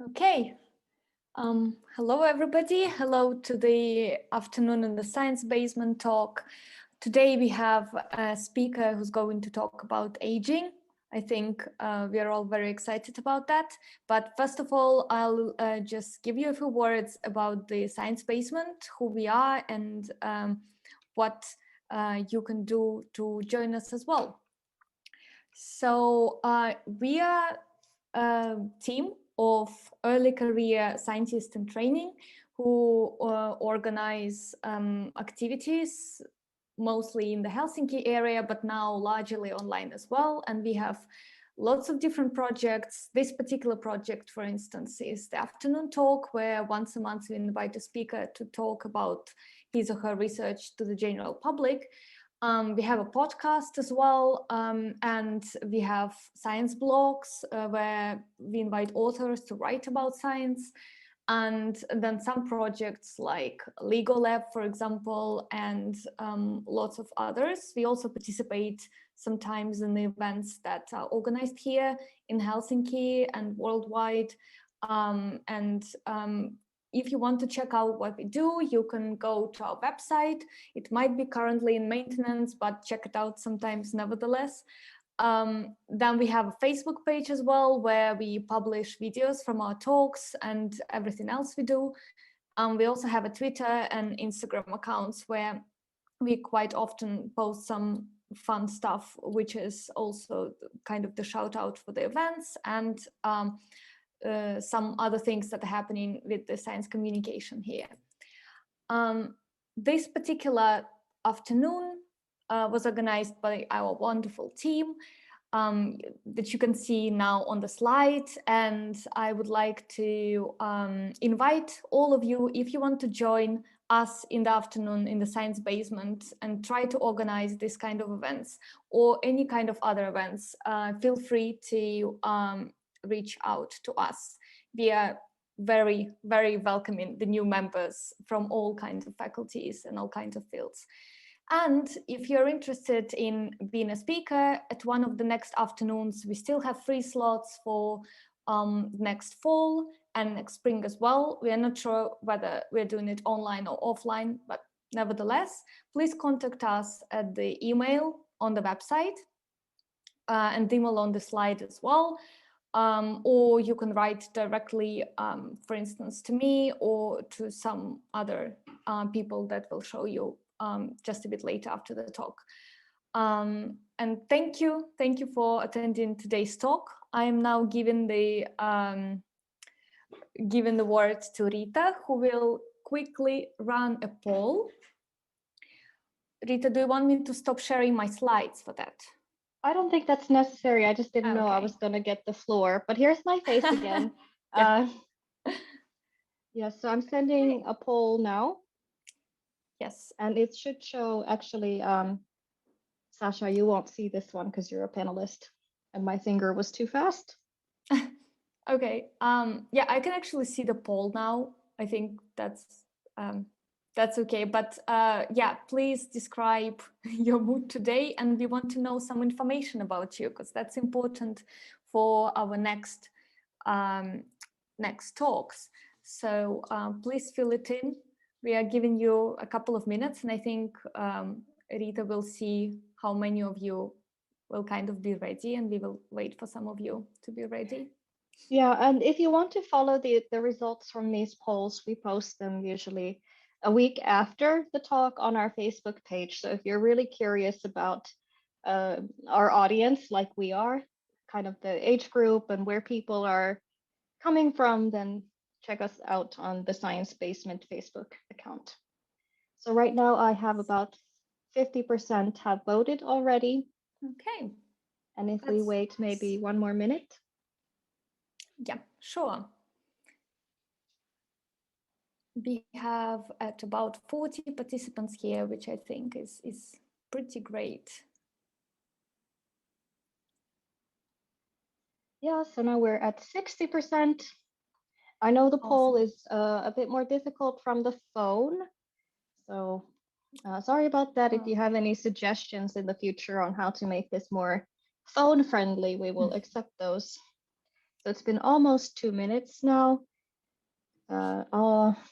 Okay. Hello, everybody. Hello to the afternoon in the Science Basement talk. Today we have a speaker who's going to talk about aging. I think we are all very excited about that. But first of all, I'll just give you a few words about the Science Basement, who we are, and what you can do to join us as well. So we are a team of early career scientists in training who organize activities mostly in the Helsinki area, but now largely online as well. And we have lots of different projects. This particular project, for instance, is the afternoon talk, where once a month we invite a speaker to talk about his or her research to the general public. We have a podcast as well, and we have science blogs where we invite authors to write about science, and then some projects like Lego Lab, for example, and lots of others. We also participate sometimes in the events that are organized here in Helsinki and worldwide. If you want to check out what we do, you can go to our website. It might be currently in maintenance, but check it out sometimes nevertheless. Then we have a Facebook page as well, where we publish videos from our talks and everything else we do. We also have a Twitter and Instagram accounts where we quite often post some fun stuff, which is also kind of the shout out for the events and some other things that are happening with the science communication here. This particular afternoon was organized by our wonderful team that you can see now on the slide. And I would like to invite all of you, if you want to join us in the afternoon in the Science Basement and try to organize this kind of events or any kind of other events, feel free to reach out to us. We are very, very welcoming the new members from all kinds of faculties and all kinds of fields. And if you're interested in being a speaker at one of the next afternoons, we still have free slots for next fall and next spring as well. We are not sure whether we're doing it online or offline, but nevertheless, please contact us at the email on the website and the email on the slide as well. Or you can write directly, for instance, to me or to some other people that will show you just a bit later after the talk. And thank you for attending today's talk. I am now giving the word to Rita, who will quickly run a poll. Rita, do you want me to stop sharing my slides for that? I don't think that's necessary. I just didn't know I was going to get the floor. But here's my face again. Yeah, so I'm sending a poll now. Yes. And it should show, actually, Sasha, you won't see this one because you're a panelist. And my finger was too fast. Okay. Yeah, I can actually see the poll now. I think that's okay. But yeah, please describe your mood today, and we want to know some information about you because that's important for our next talks. So please fill it in. We are giving you a couple of minutes, and I think Rita will see how many of you will kind of be ready, and we will wait for some of you to be ready. Yeah, and if you want to follow the results from these polls, we post them usually a week after the talk on our Facebook page. So if you're really curious about our audience, like we are, kind of the age group and where people are coming from, then check us out on the Science Basement Facebook account. So right now I have about 50% have voted already. Okay. And if we wait maybe one more minute. Yeah, sure. We have at about 40 participants here, which I think is pretty great. Yeah, so now we're at 60%. I know the poll is a bit more difficult from the phone. So sorry about that. If you have any suggestions in the future on how to make this more phone friendly, we will accept those. So it's been almost 2 minutes now.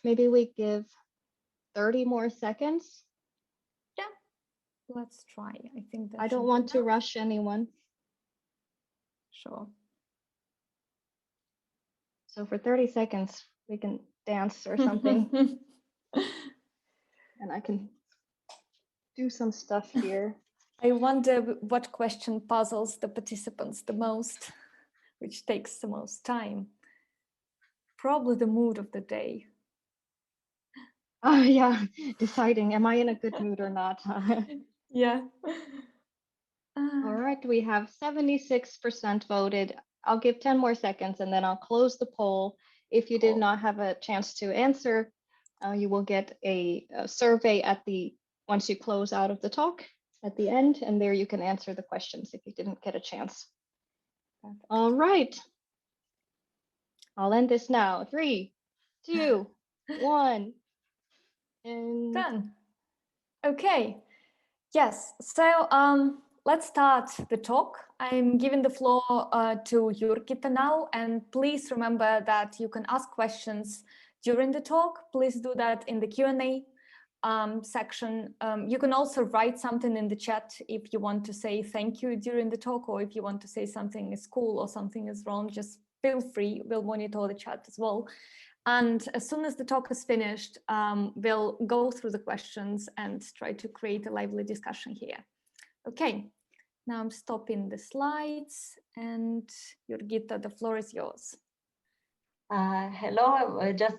Maybe we give 30 more seconds. Yeah, let's try. I think that I don't should want be to enough. rush anyone. Sure. So for 30 seconds, we can dance or something. And I can do some stuff here. I wonder what question puzzles the participants the most, which takes the most time. Probably the mood of the day. Oh, yeah, deciding, am I in a good mood or not? Yeah. All right, we have 76% voted. I'll give 10 more seconds and then I'll close the poll. If you did Cool. not have a chance to answer, you will get a survey once you close out of the talk at the end, and there you can answer the questions if you didn't get a chance. Perfect. All right. I'll end this now. 3, 2, 1. And Done. Okay. Yes. So let's start the talk. I'm giving the floor to Jurgita now, and please remember that you can ask questions during the talk. Please do that in the Q&A section. You can also write something in the chat if you want to say thank you during the talk, or if you want to say something is cool or something is wrong, just feel free. We'll monitor the chat as well. And as soon as the talk is finished, we'll go through the questions and try to create a lively discussion here. Okay, now I'm stopping the slides, and Jurgita, the floor is yours. Hello, just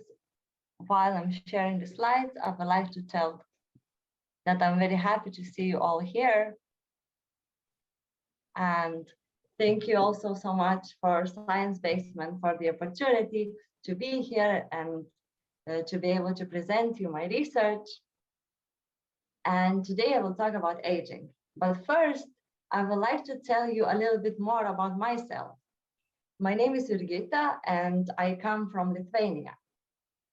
while I'm sharing the slides, I would like to tell that I'm very happy to see you all here. And thank you also so much for Science Basement for the opportunity to be here and to be able to present you my research. And today I will talk about aging. But first, I would like to tell you a little bit more about myself. My name is Jurgita and I come from Lithuania.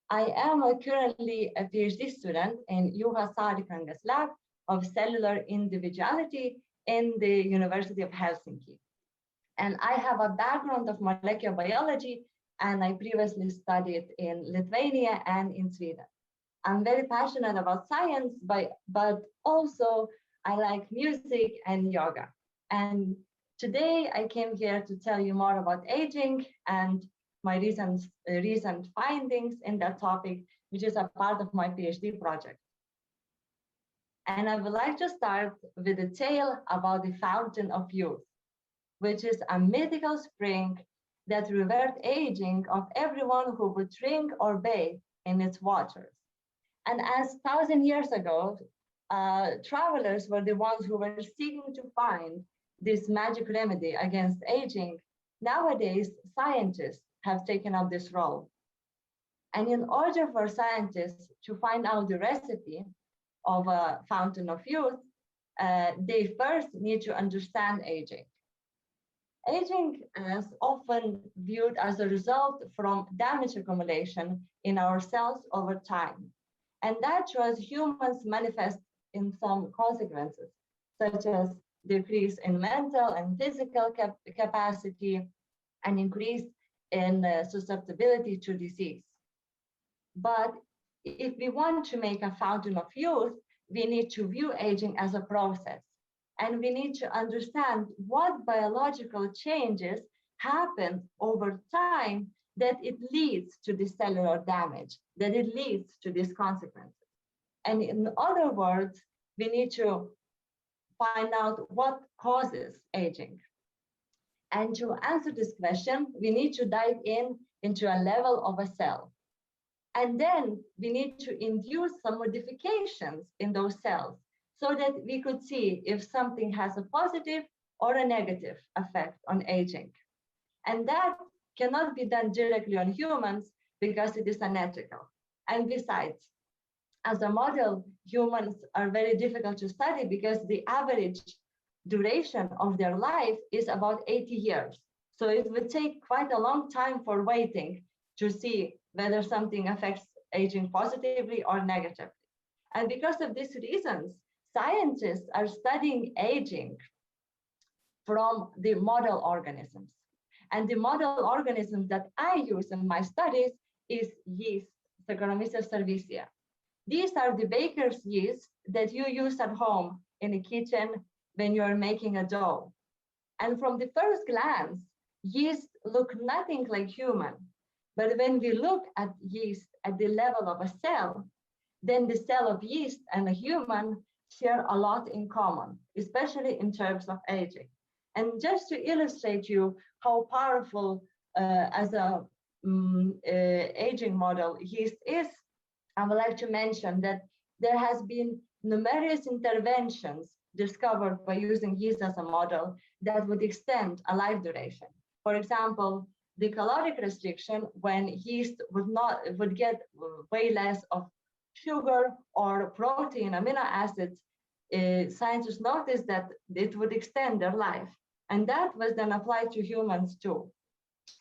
I am currently a PhD student in Juha Saarikangas lab of cellular individuality in the University of Helsinki. And I have a background of molecular biology, and I previously studied in Lithuania and in Sweden. I'm very passionate about science, but also I like music and yoga. And today I came here to tell you more about aging and my recent findings in that topic, which is a part of my PhD project. And I would like to start with a tale about the fountain of youth, which is a mythical spring that revered aging of everyone who would drink or bathe in its waters. And as 1,000 years ago, travelers were the ones who were seeking to find this magic remedy against aging, nowadays scientists have taken up this role. And in order for scientists to find out the recipe of a fountain of youth, they first need to understand aging. Aging is often viewed as a result from damage accumulation in our cells over time. And that shows humans manifest in some consequences, such as decrease in mental and physical capacity and increase in susceptibility to disease. But if we want to make a fountain of youth, we need to view aging as a process. And we need to understand what biological changes happen over time that it leads to this cellular damage, that it leads to these consequences. And in other words, we need to find out what causes aging. And to answer this question, we need to dive into a level of a cell. And then we need to induce some modifications in those cells so that we could see if something has a positive or a negative effect on aging. And that cannot be done directly on humans because it is unethical. And besides, as a model, humans are very difficult to study because the average duration of their life is about 80 years. So it would take quite a long time for waiting to see whether something affects aging positively or negatively. And because of these reasons, scientists are studying aging from the model organisms. And the model organism that I use in my studies is yeast, Saccharomyces cerevisiae. These are the baker's yeast that you use at home in the kitchen when you're making a dough. And from the first glance, yeast look nothing like human. But when we look at yeast at the level of a cell, then the cell of yeast and a human share a lot in common, especially in terms of aging. And just to illustrate you how powerful as a aging model yeast is, I would like to mention that there has been numerous interventions discovered by using yeast as a model that would extend a life duration. For example, the caloric restriction, when yeast would get way less of sugar or protein, amino acids, scientists noticed that it would extend their life. And that was then applied to humans too.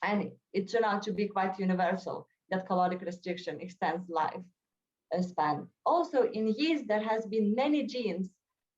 And it turned out to be quite universal, that caloric restriction extends life span. Also in yeast, there has been many genes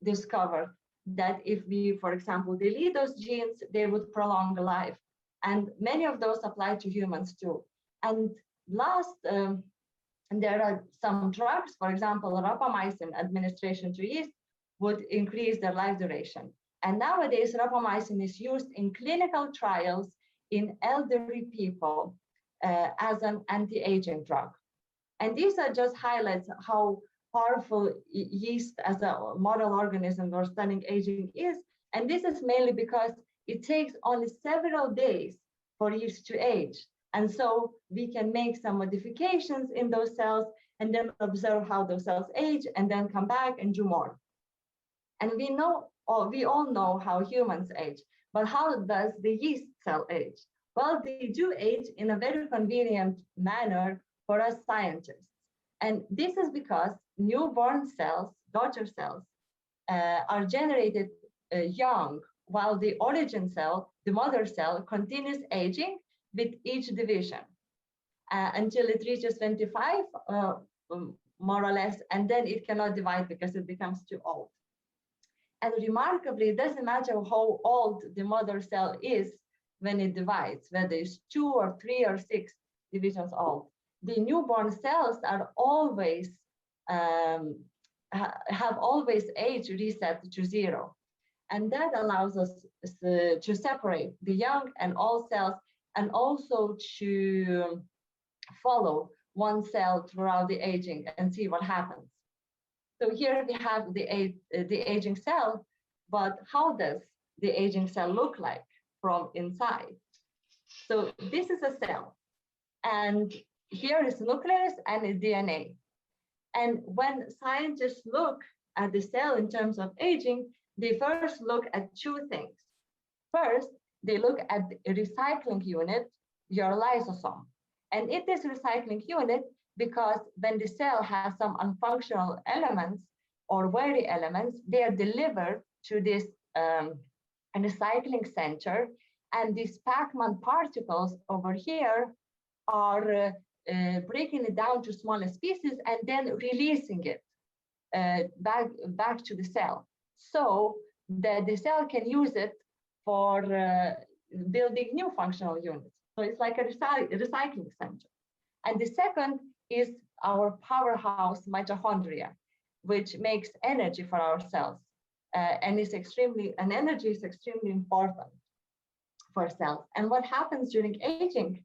discovered that if we, for example, delete those genes, they would prolong life. And many of those apply to humans too. And last, there are some drugs, for example, rapamycin administration to yeast would increase their life duration. And nowadays, rapamycin is used in clinical trials in elderly people as an anti-aging drug. And these are just highlights how powerful yeast as a model organism for studying aging is. And this is mainly because it takes only several days for yeast to age. And so we can make some modifications in those cells and then observe how those cells age and then come back and do more. And we all know how humans age, but how does the yeast cell age? Well, they do age in a very convenient manner for us scientists. And this is because newborn cells, daughter cells, are generated young, while the origin cell, the mother cell, continues aging with each division until it reaches 25, more or less, and then it cannot divide because it becomes too old. And remarkably, it doesn't matter how old the mother cell is when it divides, whether it's 2 or 3 or 6 divisions old. The newborn cells are always have always age reset to 0. And that allows us to separate the young and old cells and also to follow one cell throughout the aging and see what happens. So here we have the aging cell, but how does the aging cell look like from inside? So this is a cell, and here is nucleus and a DNA. And when scientists look at the cell in terms of aging, they first look at 2 things. First, they look at the recycling unit, your lysosome. And it is recycling unit because when the cell has some unfunctional elements or weary elements, they are delivered to this recycling center. And these Pac-Man particles over here are breaking it down to smaller pieces and then releasing it back to the cell, so that the cell can use it for building new functional units. So it's like a recycling center. And the second is our powerhouse mitochondria, which makes energy for our cells. And energy is extremely important for cells. And what happens during aging,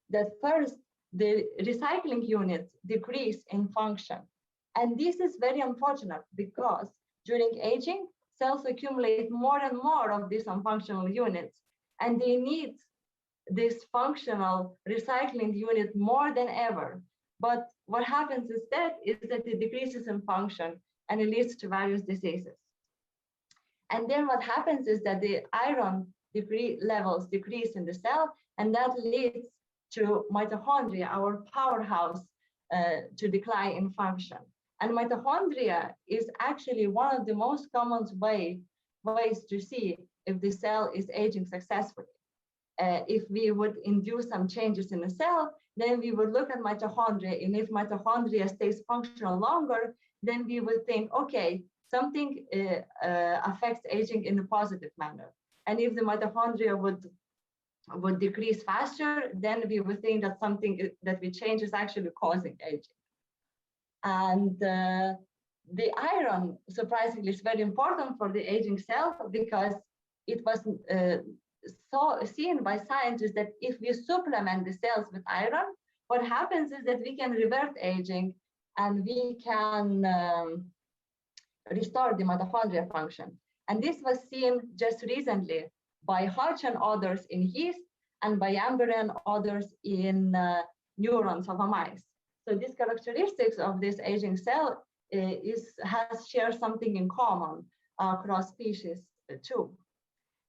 that first, the recycling units decrease in function. And this is very unfortunate because during aging, cells accumulate more and more of these unfunctional units, and they need this functional recycling unit more than ever. But what happens instead is that it decreases in function and it leads to various diseases. And then what happens is that the iron levels decrease in the cell, and that leads to mitochondria, our powerhouse, to decline in function. And mitochondria is actually one of the most common ways to see if the cell is aging successfully. If we would induce some changes in the cell, then we would look at mitochondria, and if mitochondria stays functional longer, then we would think, okay, something affects aging in a positive manner. And if the mitochondria would would decrease faster, then we would think that something that we change is actually causing aging. And the iron, surprisingly, is very important for the aging cell because it was seen by scientists that if we supplement the cells with iron, what happens is that we can revert aging and we can restore the mitochondrial function. And this was seen just recently by Hodge and others in yeast and by Amber and others in neurons of mice. So these characteristics of this aging cell has shared something in common across species too.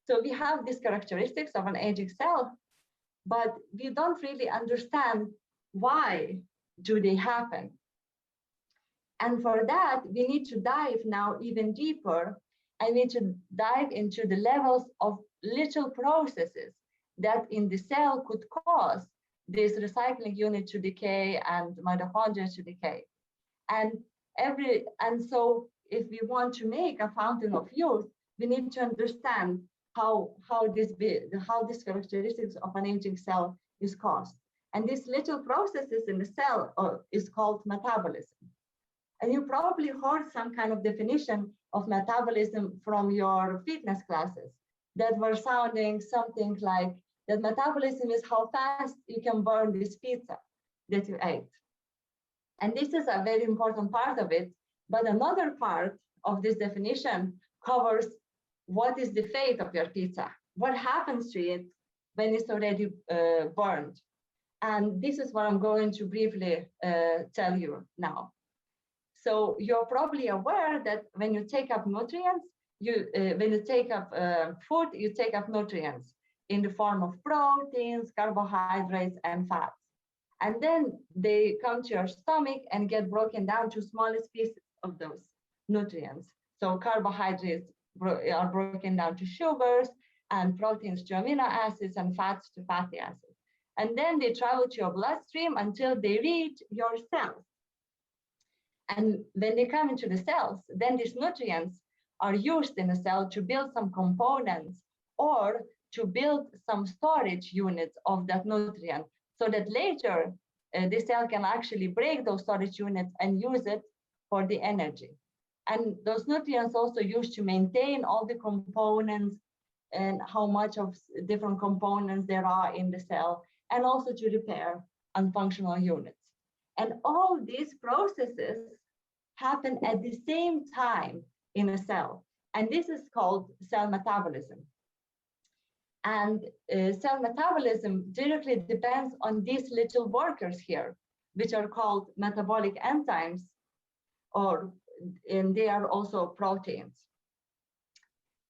So we have these characteristics of an aging cell, but we don't really understand why do they happen. And for that, we need to dive now even deeper. I need to dive into the levels of little processes that in the cell could cause this recycling unit to decay and mitochondria to decay. And so if we want to make a fountain of youth, we need to understand how these characteristics of an aging cell is caused. And these little processes in the cell is called metabolism. And you probably heard some kind of definition of metabolism from your fitness classes that were sounding something like that metabolism is how fast you can burn this pizza that you ate. And this is a very important part of it. But another part of this definition covers what is the fate of your pizza? What happens to it when it's already burned? And this is what I'm going to briefly tell you now. So you're probably aware that when you take up nutrients, when you take up food, you take up nutrients in the form of proteins, carbohydrates, and fats. And then they come to your stomach and get broken down to smallest pieces of those nutrients. So carbohydrates are broken down to sugars, and proteins to amino acids, and fats to fatty acids. And then they travel to your bloodstream until they reach your cells. And when they come into the cells, then these nutrients are used in a cell to build some components or to build some storage units of that nutrient so that later the cell can actually break those storage units and use it for the energy. And those nutrients also used to maintain all the components and how much of different components there are in the cell, and also to repair unfunctional units. And all these processes happen at the same time in a cell. And this is called cell metabolism. And cell metabolism directly depends on these little workers here, which are called metabolic enzymes, and they are also proteins.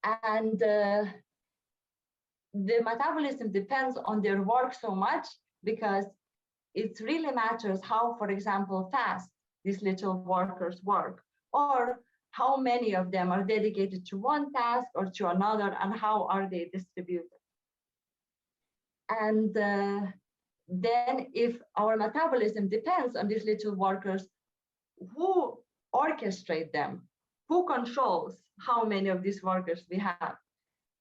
And the metabolism depends on their work so much because it really matters how, for example, fast these little workers work, or how many of them are dedicated to one task or to another, and how are they distributed. And then if our metabolism depends on these little workers, who orchestrate them? Who controls how many of these workers we have?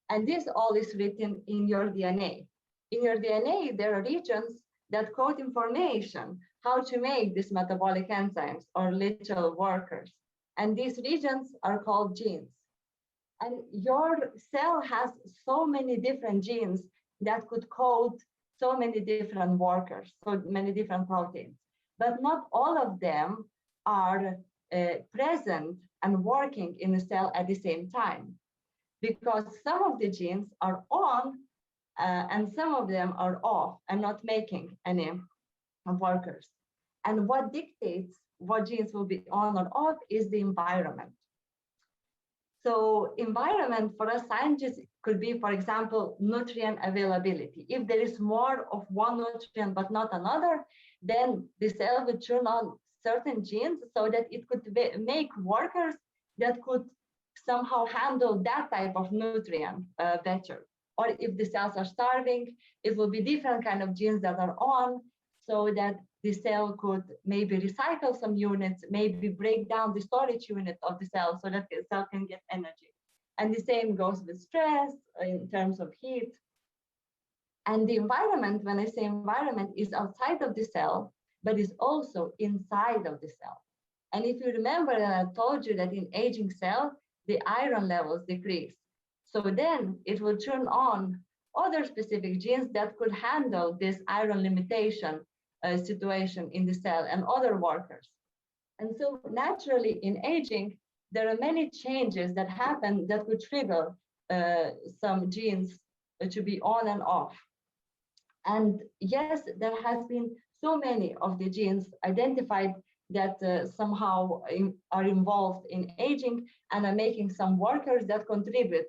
And this all is written in your DNA. In your DNA, there are regions that code information how to make these metabolic enzymes or little workers. And these regions are called genes. And your cell has so many different genes that could code so many different workers, so many different proteins. But not all of them are present and working in the cell at the same time, because some of the genes are on and some of them are off and not making any workers. And what dictates what genes will be on or off is the environment. So environment for us scientists could be, for example, nutrient availability. If there is more of one nutrient but not another, then the cell would turn on certain genes so that it could make workers that could somehow handle that type of nutrient better. Or if the cells are starving, it will be different kind of genes that are on so that the cell could maybe recycle some units, maybe break down the storage unit of the cell so that the cell can get energy. And the same goes with stress in terms of heat. And the environment, when I say environment, is outside of the cell, but is also inside of the cell. And if you remember that I told you that in aging cell, the iron levels decrease. So then it will turn on other specific genes that could handle this iron limitation situation in the cell and other workers. And so naturally in aging, there are many changes that happen that could trigger some genes to be on and off. And yes, there has been so many of the genes identified that somehow are involved in aging and are making some workers that contribute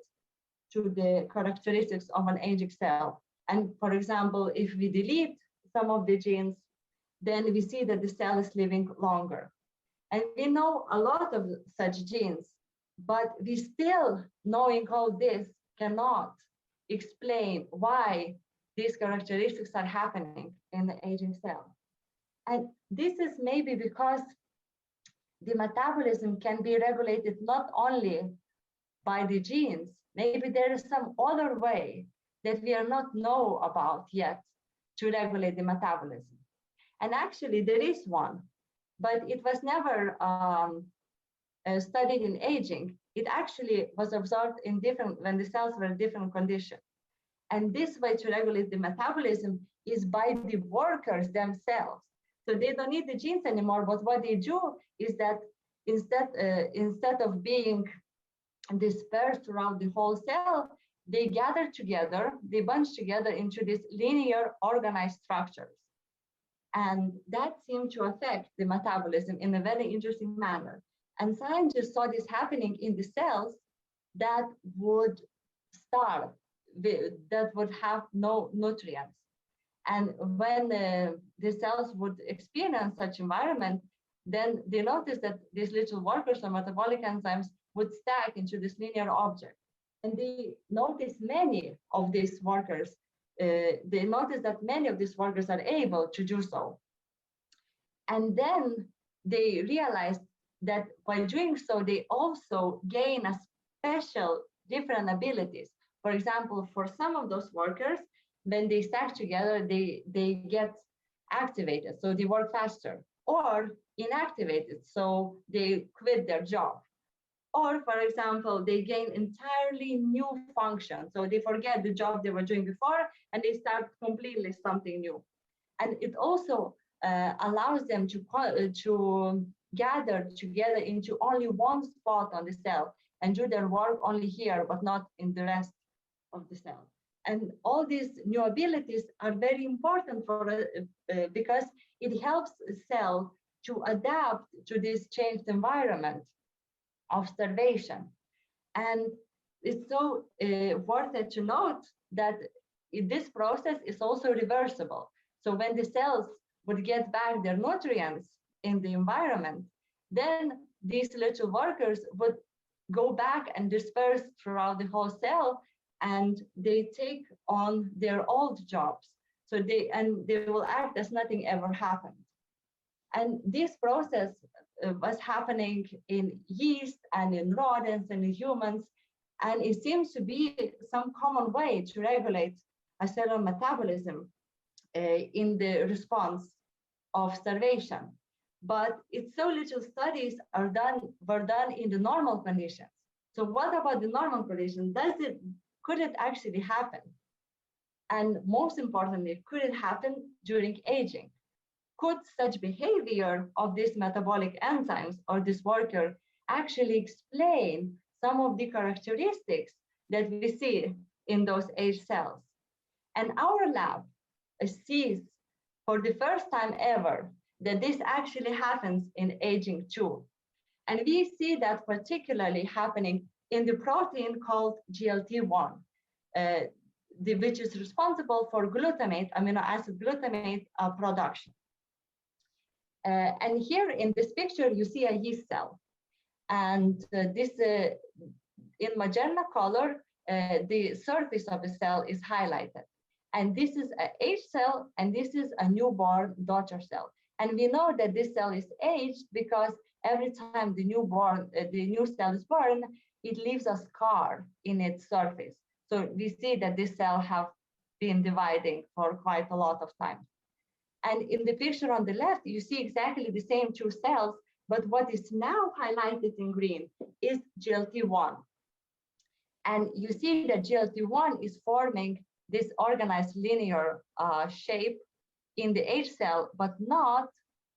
to the characteristics of an aging cell. And for example, if we delete some of the genes, then we see that the cell is living longer. And we know a lot of such genes, but we still, knowing all this, cannot explain why these characteristics are happening in the aging cell. And this is maybe because the metabolism can be regulated not only by the genes, maybe there is some other way that we are not know about yet to regulate the metabolism. And actually there is one, but it was never studied in aging. It actually was observed in when the cells were in different conditions. And this way to regulate the metabolism is by the workers themselves. So they don't need the genes anymore, but what they do is that instead of being dispersed throughout the whole cell, they gather together, they bunch together into these linear organized structures. And that seemed to affect the metabolism in a very interesting manner. And scientists saw this happening in the cells that would starve, that would have no nutrients. And when the cells would experience such environment, then they noticed that these little workers or metabolic enzymes would stack into this linear object. And they noticed many of these workers, they noticed that many of these workers are able to do so. And then they realized that by doing so, they also gain a special different abilities. For example, for some of those workers, when they stack together, they get activated, so they work faster, or inactivated, so they quit their job. Or, for example, they gain entirely new functions, so they forget the job they were doing before and they start completely something new. And it also allows them to gather together into only one spot on the cell and do their work only here, but not in the rest of the cell. And all these new abilities are very important for because it helps a cell to adapt to this changed environment of starvation. And it's so worth it to note that this process is also reversible. So when the cells would get back their nutrients in the environment, then these little workers would go back and disperse throughout the whole cell, and they take on their old jobs. So they will act as nothing ever happened. And this process was happening in yeast and in rodents and in humans, and it seems to be some common way to regulate a cellular metabolism in the response of starvation. But it's so little studies were done in the normal conditions. So what about the normal conditions? Could it actually happen? And most importantly, could it happen during aging? Could such behavior of these metabolic enzymes or this worker actually explain some of the characteristics that we see in those aged cells? And our lab sees for the first time ever that this actually happens in aging too. And we see that particularly happening in the protein called GLT1, which is responsible for glutamate, amino acid glutamate production. And here in this picture, you see a yeast cell. And this, in magenta color, the surface of the cell is highlighted. And this is an aged cell, and this is a newborn daughter cell. And we know that this cell is aged because every time the new cell is born, it leaves a scar in its surface. So we see that this cell have been dividing for quite a lot of time. And in the picture on the left, you see exactly the same two cells, but what is now highlighted in green is GLT1. And you see that GLT1 is forming this organized linear shape in the age cell, but not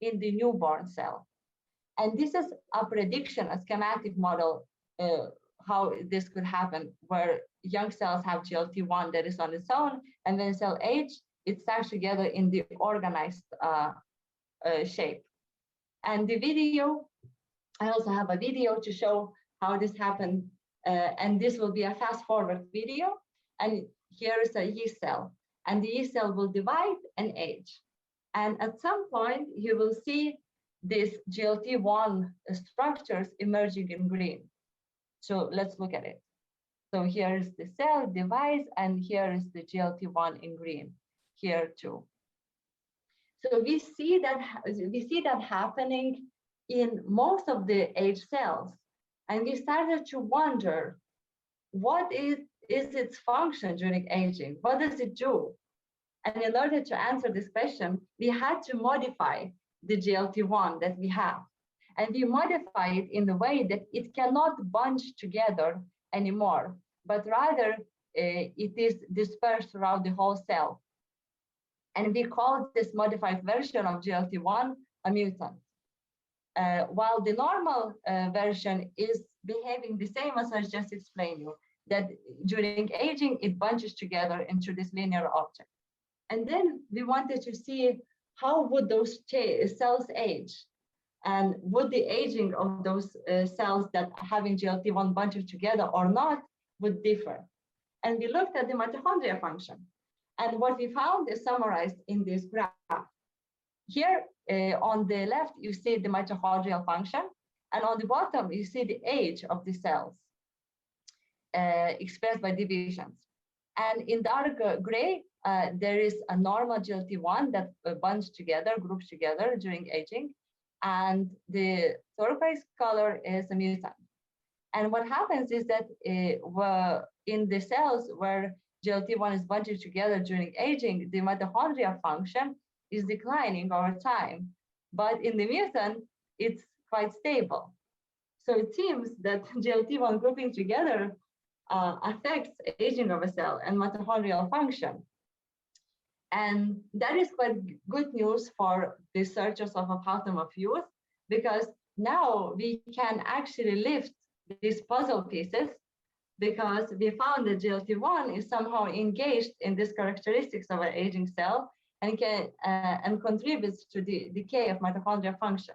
in the newborn cell. And this is a prediction, a schematic model, how this could happen, where young cells have GLT1 that is on its own, and when cell age, it stacks together in the organized shape. And the video, I also have a video to show how this happened, and this will be a fast forward video. And here is a yeast cell, and the yeast cell will divide and age. And at some point, you will see these GLT1 structures emerging in green. So let's look at it. So here is the cell divides, and here is the GLT1 in green, here too. So we see that happening in most of the age cells. And we started to wonder, what is its function during aging? What does it do? And in order to answer this question, we had to modify the GLT1 that we have. And we modify it in the way that it cannot bunch together anymore, but rather it is dispersed throughout the whole cell. And we call this modified version of GLT1 a mutant. While the normal version is behaving the same as I just explained you, that during aging, it bunches together into this linear object. And then we wanted to see how would those cells age, and would the aging of those cells that are having GLT1 bunches together or not would differ. And we looked at the mitochondria function. And what we found is summarized in this graph. Here on the left, you see the mitochondrial function. And on the bottom, you see the age of the cells expressed by divisions. And in dark gray, there is a normal GLT1 that bunches together, groups together during aging. And the turquoise color is a mutant. And what happens is that in the cells where GLT1 is bunching together during aging, the mitochondria function is declining over time. But in the mutant, it's quite stable. So it seems that GLT1 grouping together affects aging of a cell and mitochondrial function. And that is quite good news for researchers of Autumn of Youth, because now we can actually lift these puzzle pieces, because we found that GLT1 is somehow engaged in these characteristics of an aging cell and contributes to the decay of mitochondrial function.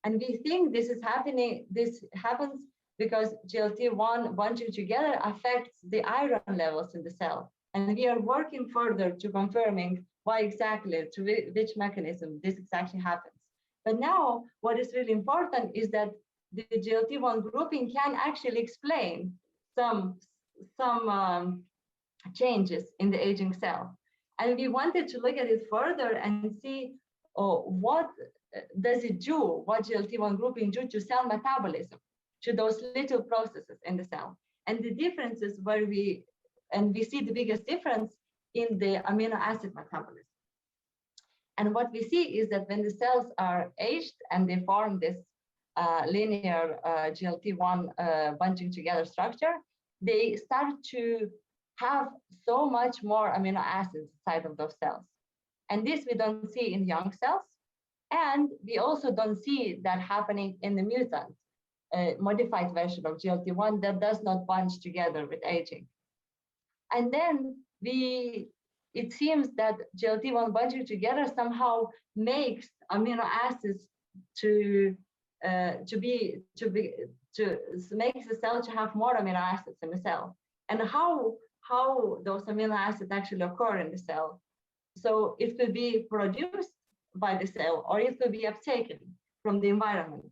And we think this happens because GLT1 bunching together affects the iron levels in the cell. And we are working further to confirming why exactly, to which mechanism this exactly happens. But now what is really important is that the GLT1 grouping can actually explain some changes in the aging cell. And we wanted to look at it further and see what does it do, what GLT1 grouping do to cell metabolism, to those little processes in the cell. And the differences where we see the biggest difference in the amino acid metabolism. And what we see is that when the cells are aged and they form this linear GLT1 bunching together structure, they start to have so much more amino acids inside of those cells. And this we don't see in young cells. And we also don't see that happening in the mutant, modified version of GLT1 that does not bunch together with aging. And then it seems that GLT1 bunching together somehow makes amino acids to make the cell to have more amino acids in the cell, and how those amino acids actually occur in the cell. So it could be produced by the cell, or it could be uptaken from the environment.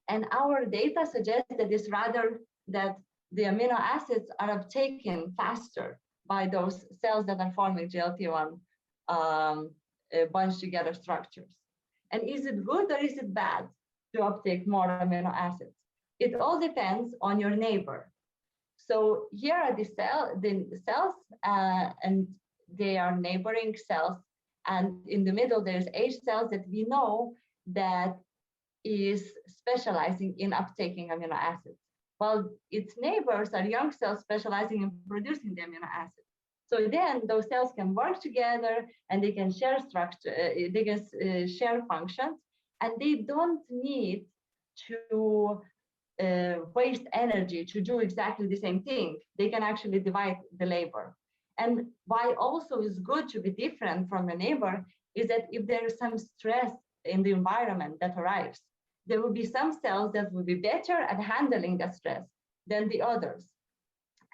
And our data suggests that it's rather that the amino acids are uptaken faster by those cells that are forming GLT1 bunched together structures. And is it good or is it bad to uptake more amino acids? It all depends on your neighbor. So here are the cells, and they are neighboring cells. And in the middle, there's age cells that we know that is specializing in uptaking amino acids, while its neighbors are young cells specializing in producing the amino acids. So then those cells can work together and they can share structure, they can share functions, and they don't need to waste energy to do exactly the same thing. They can actually divide the labor. And why also is good to be different from a neighbor is that if there is some stress in the environment that arrives, there will be some cells that will be better at handling that stress than the others.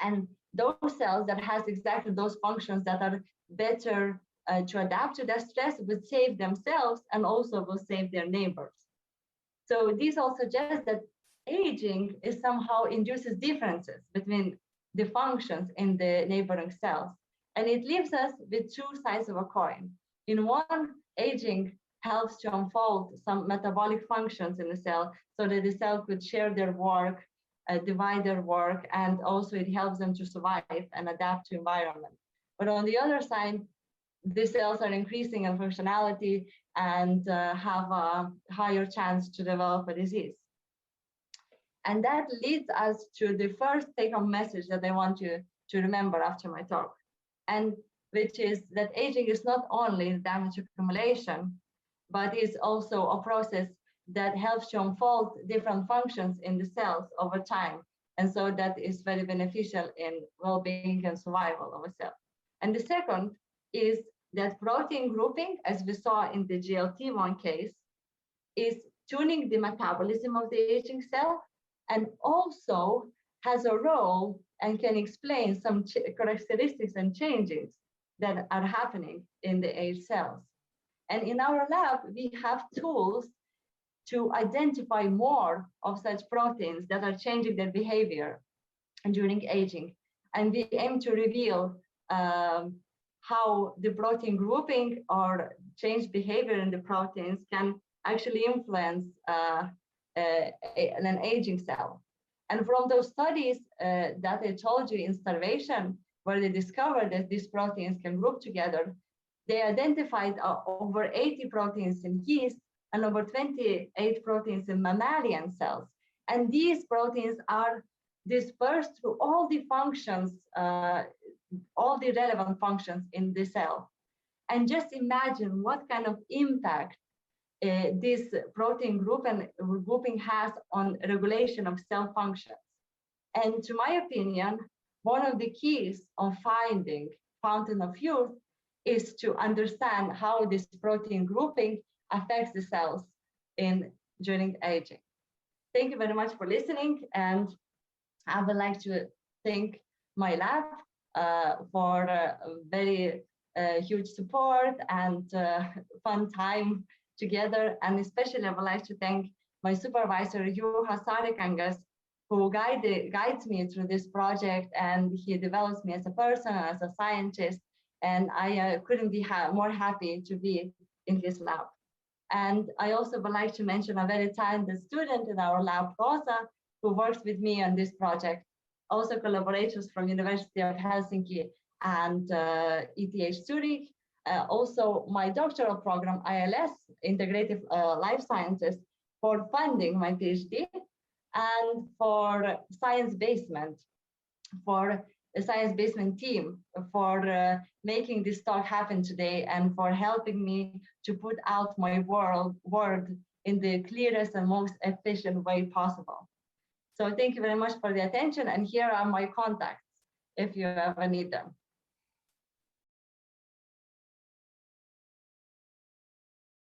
And those cells that has exactly those functions that are better to adapt to that stress will save themselves and also will save their neighbors. So this all suggests that aging is somehow induces differences between the functions in the neighboring cells. And it leaves us with two sides of a coin. In one, aging helps to unfold some metabolic functions in the cell so that the cell could share their work, divide their work, and also it helps them to survive and adapt to environment. But on the other side, the cells are increasing in functionality and have a higher chance to develop a disease. And that leads us to the first take-home message that I want you to remember after my talk, and which is that aging is not only damage accumulation, but is also a process that helps to unfold different functions in the cells over time. And so that is very beneficial in well-being and survival of a cell. And the second is that protein grouping, as we saw in the GLT1 case, is tuning the metabolism of the aging cell, and also has a role and can explain some characteristics and changes that are happening in the aged cells. And in our lab, we have tools to identify more of such proteins that are changing their behavior during aging. And we aim to reveal how the protein grouping or change behavior in the proteins can actually influence an aging cell. And from those studies that I told you in starvation, where they discovered that these proteins can group together, they identified over 80 proteins in yeast and over 28 proteins in mammalian cells. And these proteins are dispersed through all the functions, all the relevant functions in the cell. And just imagine what kind of impact this protein grouping has on regulation of cell functions. And to my opinion, one of the keys of finding fountain of youth is to understand how this protein grouping affects the cells during aging. Thank you very much for listening, and I would like to thank my lab for very huge support and fun time together, and especially I would like to thank my supervisor, Juha Saarikangas, who guides me through this project, and he develops me as a person, as a scientist, and I couldn't be more happy to be in his lab. And I also would like to mention a very talented student in our lab, Rosa, who works with me on this project. Also collaborators from University of Helsinki and ETH Zurich. Also my doctoral program, ILS, Integrative Life Sciences, for funding my PhD, and for Science Basement, for the Science Basement team, for making this talk happen today, and for helping me to put out my word in the clearest and most efficient way possible. So thank you very much for the attention, and here are my contacts if you ever need them.